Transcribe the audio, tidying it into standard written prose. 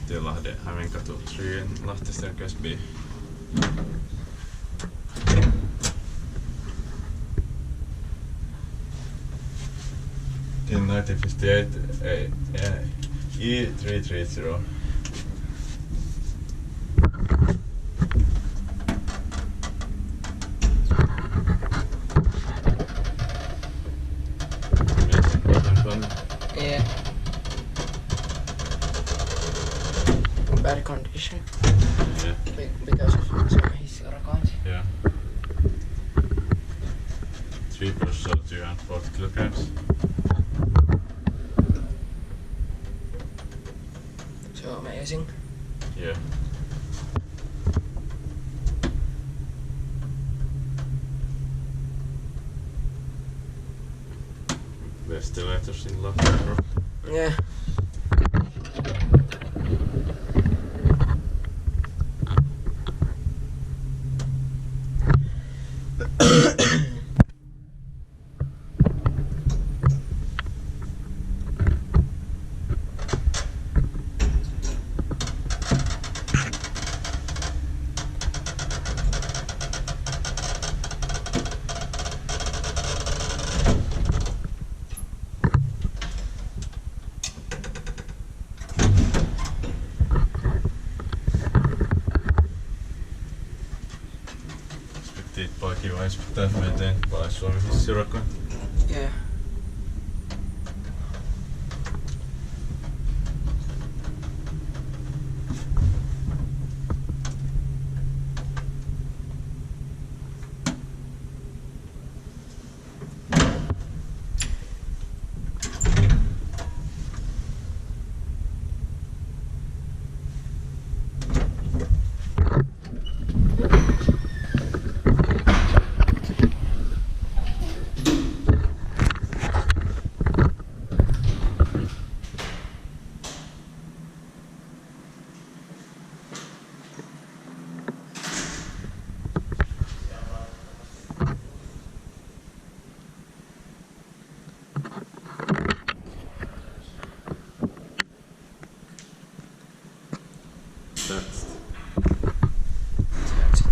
till Hämeenkatu 3 in Lahti staircase B. In 1958 E330. Yeah. Bad condition. Yeah. Because of Suomen Hissiurakonti. Yeah. 3 plus 240 kilograms. So amazing. Yeah. Ventilators in Lahti. Yeah. Kiva Inspecta Hämeenkatu by Suomen Hissiurakonti.